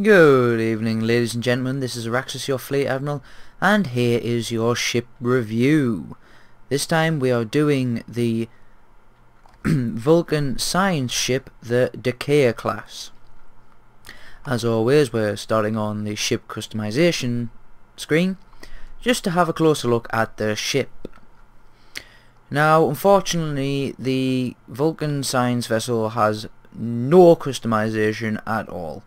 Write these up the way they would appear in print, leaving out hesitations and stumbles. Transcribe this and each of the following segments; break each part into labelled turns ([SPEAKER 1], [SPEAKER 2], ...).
[SPEAKER 1] Good evening, ladies and gentlemen. This is Araxis, your Fleet Admiral, and here is your ship review. This time we are doing the Vulcan science ship, the D'kyr class. As always, we're starting on the ship customization screen, just to have a closer look at the ship. Now, unfortunately, the Vulcan science vessel has no customization at all.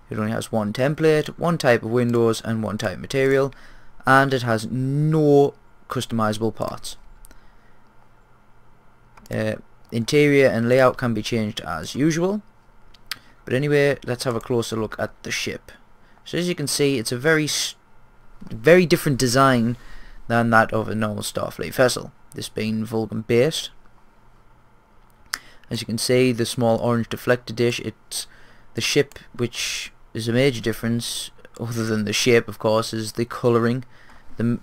[SPEAKER 1] It only has one template, one type of windows and one type of material, and it has no customizable parts. Interior and layout can be changed as usual, but anyway, let's have a closer look at the ship. So as you can see, it's a very different design than that of a normal Starfleet vessel, this being Vulcan based. As you can see, the small orange deflector dish, it's the ship, which is a major difference, other than the shape of course, is the colouring. The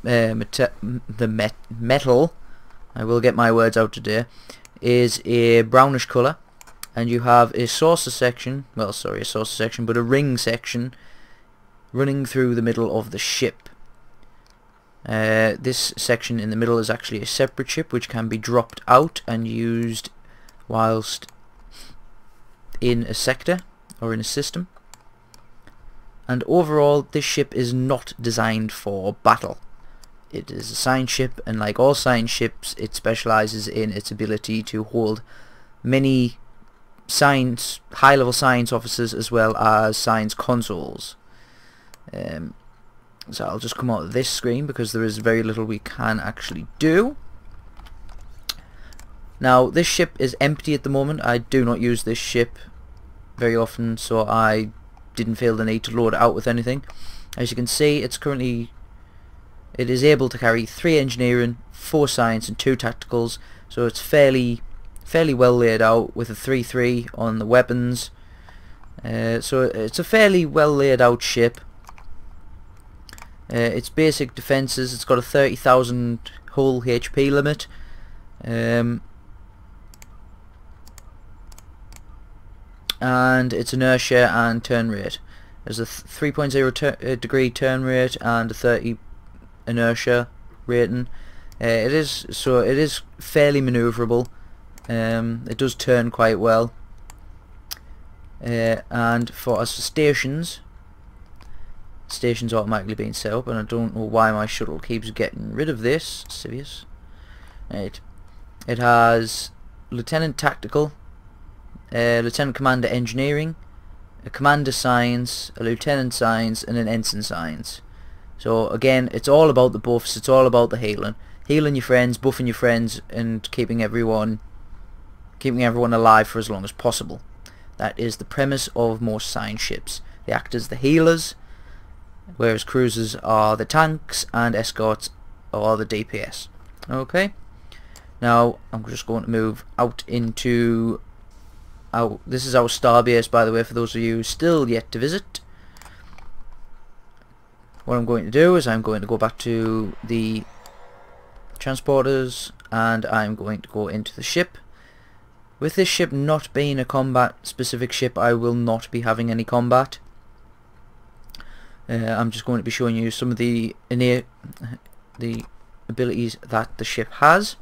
[SPEAKER 1] metal, I will get my words out today, is a brownish colour, and you have a saucer section, but a ring section running through the middle of the ship. This section in the middle is actually a separate ship which can be dropped out and used whilst in a sector or in a system. And overall, this ship is not designed for battle. It is a science ship, and like all science ships, it specialises in its ability to hold many high-level science officers as well as science consoles. So I'll just come out of this screen because there is very little we can actually do. Now, this ship is empty at the moment. I do not use this ship very often, so I didn't feel the need to load it out with anything. As you can see, it is able to carry 3 engineering, 4 science and 2 tacticals, so it's fairly well laid out with a 3-3 on the weapons. So it's a fairly well laid out ship. Its basic defences, it's got a 30,000 hull HP limit. And its inertia and turn rate. There's a 3.0 degree turn rate and a 30 inertia rating. It is fairly manoeuvrable. It does turn quite well. And for stations automatically being set up, and I don't know why my shuttle keeps getting rid of this. Serious. Right. It has Lieutenant Tactical, Lieutenant Commander Engineering, a Commander Science, a Lieutenant Science, and an Ensign Science. So again, it's all about the buffs, it's all about the healing. Healing your friends, buffing your friends, and keeping everyone alive for as long as possible. That is the premise of most science ships. They act as the healers, whereas cruisers are the tanks, and escorts are the DPS. Okay, now I'm just going to move out into... this is our starbase, by the way, for those of you still yet to visit. What I'm going to do is I'm going to go back to the transporters, and I'm going to go into the ship. With this ship not being a combat specific ship, I will not be having any combat. I'm just going to be showing you some of the abilities that the ship has.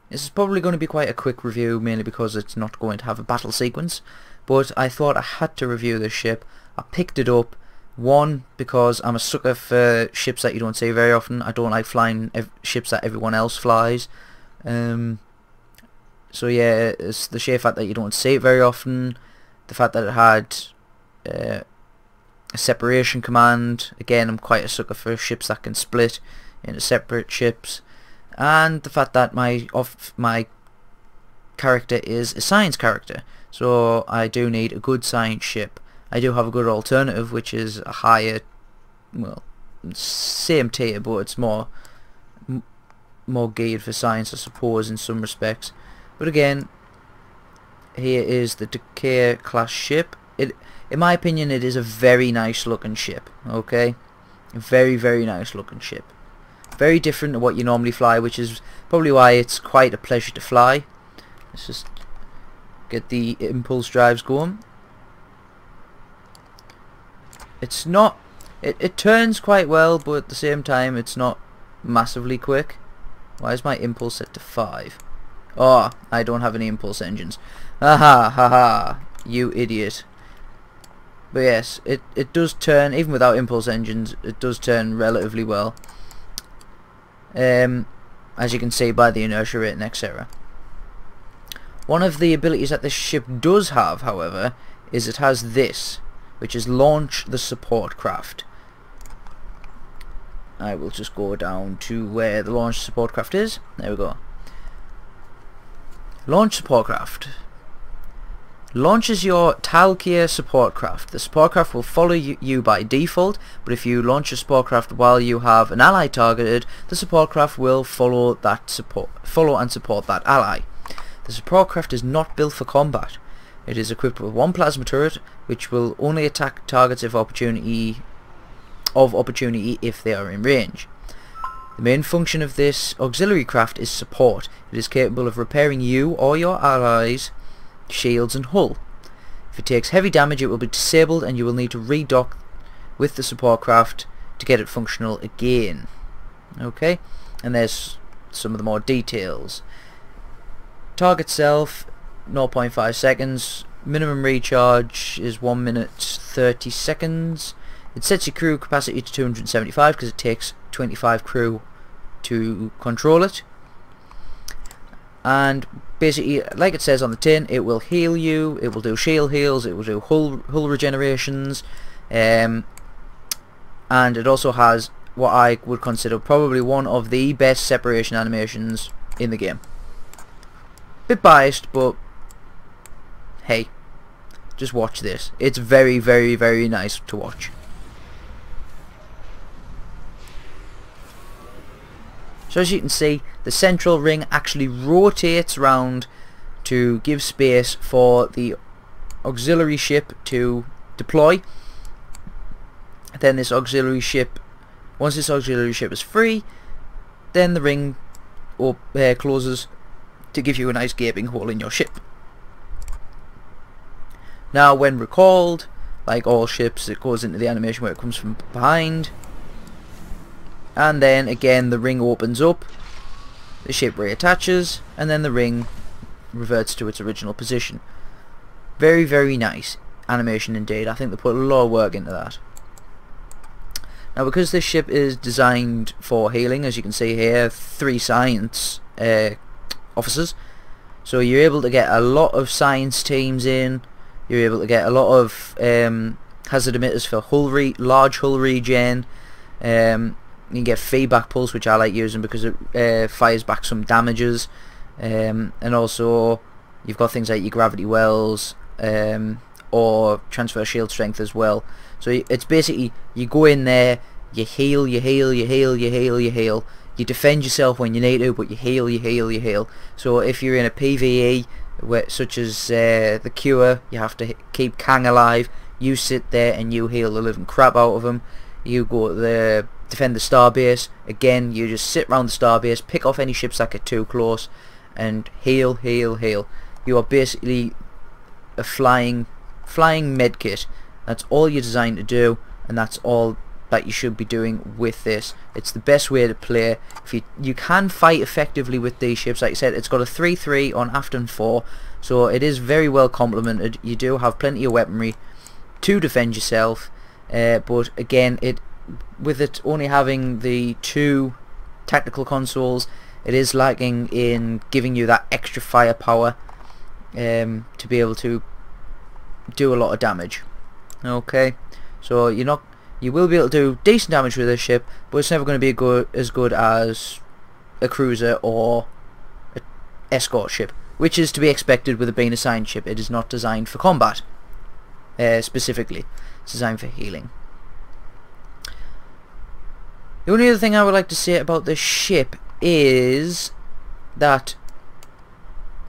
[SPEAKER 1] This is probably going to be quite a quick review, mainly because it's not going to have a battle sequence, but I thought I had to review this ship. I picked it up, one, because I'm a sucker for ships that you don't see very often. I don't like flying ships that everyone else flies. So yeah, it's the sheer fact that you don't see it very often, the fact that it had a separation command. Again, I'm quite a sucker for ships that can split into separate ships. And the fact that my character is a science character, so I do need a good science ship. I do have a good alternative, which is a higher, well, same tier, but it's more geared for science, I suppose, in some respects. But again, here is the D'kyr class ship. In my opinion, it is a very nice looking ship. Okay, a very nice looking ship. Very different to what you normally fly, which is probably why it's quite a pleasure to fly. Let's just get the impulse drives going. It's not, it turns quite well, but at the same time it's not massively quick. Why is my impulse set to 5? Oh, I don't have any impulse engines. Haha, haha, you idiot. But yes, it does turn, even without impulse engines, it does turn relatively well. As you can see by the inertia rate and etc. One of the abilities that this ship does have, however, is it has this, which is launch the support craft. I will just go down to where the launch support craft is. There we go. Launch support craft. Launches your D'kyr support craft. The support craft will follow you by default, but if you launch your support craft while you have an ally targeted, the support craft will follow and support that ally. The support craft is not built for combat. It is equipped with one plasma turret, which will only attack targets of opportunity if they are in range. The main function of this auxiliary craft is support. It is capable of repairing you or your allies' shields and hull. If it takes heavy damage, it will be disabled and you will need to redock with the support craft to get it functional again. Okay, and there's some of the more details. Target self 0.5 seconds, minimum recharge is 1 minute 30 seconds. It sets your crew capacity to 275 because it takes 25 crew to control it. And basically, like it says on the tin, it will heal you, it will do shield heals, it will do hull regenerations, and it also has what I would consider probably one of the best separation animations in the game. Bit biased, but hey, just watch this. It's very, very, very nice to watch. So as you can see, the central ring actually rotates round to give space for the auxiliary ship to deploy. Then this auxiliary ship, once this auxiliary ship is free, then the ring closes to give you a nice gaping hole in your ship. Now when recalled, like all ships, it goes into the animation where it comes from behind. And then again the ring opens up, the ship reattaches, and then the ring reverts to its original position. Very, very nice animation indeed. I think they put a lot of work into that. Now because this ship is designed for healing, as you can see here, 3 science officers, so you're able to get a lot of science teams in, you're able to get a lot of hazard emitters for large hull regen. You can get feedback pulse, which I like using because it fires back some damages, and also you've got things like your gravity wells or transfer shield strength as well. So it's basically, you go in there, you heal, you heal, you heal, you heal, you heal. You defend yourself when you need to, but you heal, you heal, you heal. So if you're in a PvE, such as the Cure, you have to keep Kang alive, you sit there and you heal the living crap out of him. You go to defend the starbase, again you just sit around the starbase, pick off any ships that get too close, and heal, heal, heal. You are basically a flying medkit. That's all you're designed to do, and that's all that you should be doing with this. It's the best way to play. If you can fight effectively with these ships. Like I said, it's got a 3-3 on Afton 4, so it is very well complemented. You do have plenty of weaponry to defend yourself, but again, with it only having the 2 tactical consoles, it is lacking in giving you that extra firepower to be able to do a lot of damage. Okay, so you will be able to do decent damage with this ship, but it's never going to be as good as a cruiser or an escort ship, which is to be expected with it being a science ship. It is not designed for combat specifically. It's designed for healing. The only other thing I would like to say about this ship is that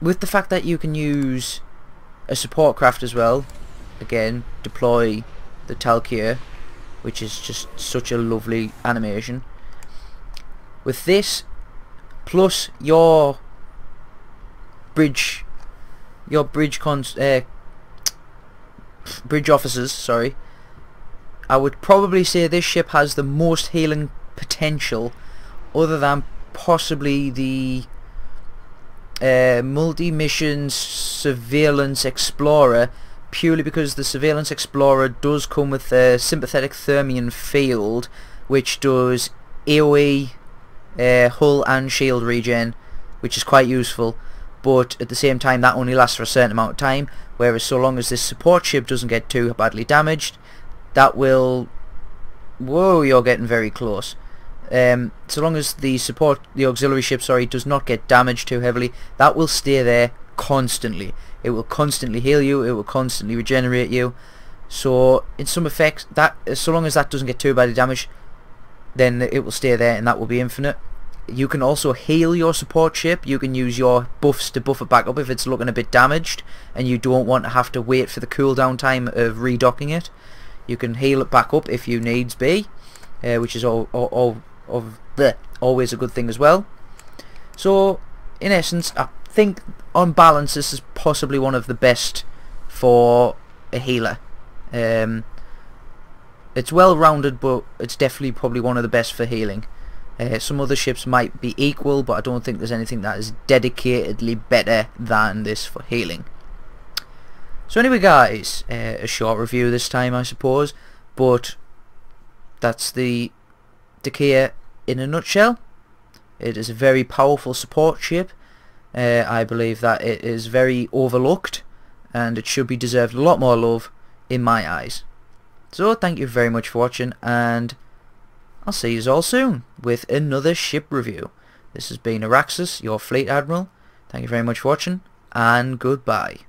[SPEAKER 1] with the fact that you can use a support craft as well, again, deploy the D'kyr, which is just such a lovely animation. With this, plus your bridge your bridge officers, sorry, I would probably say this ship has the most healing potential, other than possibly the multi-mission surveillance explorer, purely because the surveillance explorer does come with a sympathetic thermion field, which does AoE, hull and shield regen, which is quite useful, but at the same time that only lasts for a certain amount of time, whereas so long as this support ship doesn't get too badly damaged, that will... Whoa, you're getting very close. So long as the auxiliary ship, sorry, does not get damaged too heavily, that will stay there constantly. It will constantly heal you, it will constantly regenerate you. So in some effects, that so long as that doesn't get too badly damaged, then it will stay there, and that will be infinite. You can also heal your support ship. You can use your buffs to buff it back up if it's looking a bit damaged and you don't want to have to wait for the cooldown time of redocking it. You can heal it back up if you needs be, which is always a good thing as well. So in essence, I think on balance this is possibly one of the best for a healer. It's well rounded, but it's definitely probably one of the best for healing. Some other ships might be equal, but I don't think there's anything that is dedicatedly better than this for healing. So anyway guys, a short review this time I suppose, but that's the D'kyr in a nutshell. It is a very powerful support ship. I believe that it is very overlooked, and it should be deserved a lot more love in my eyes. So thank you very much for watching, and I'll see you all soon with another ship review. This has been Araxis, your Fleet Admiral. Thank you very much for watching, and goodbye.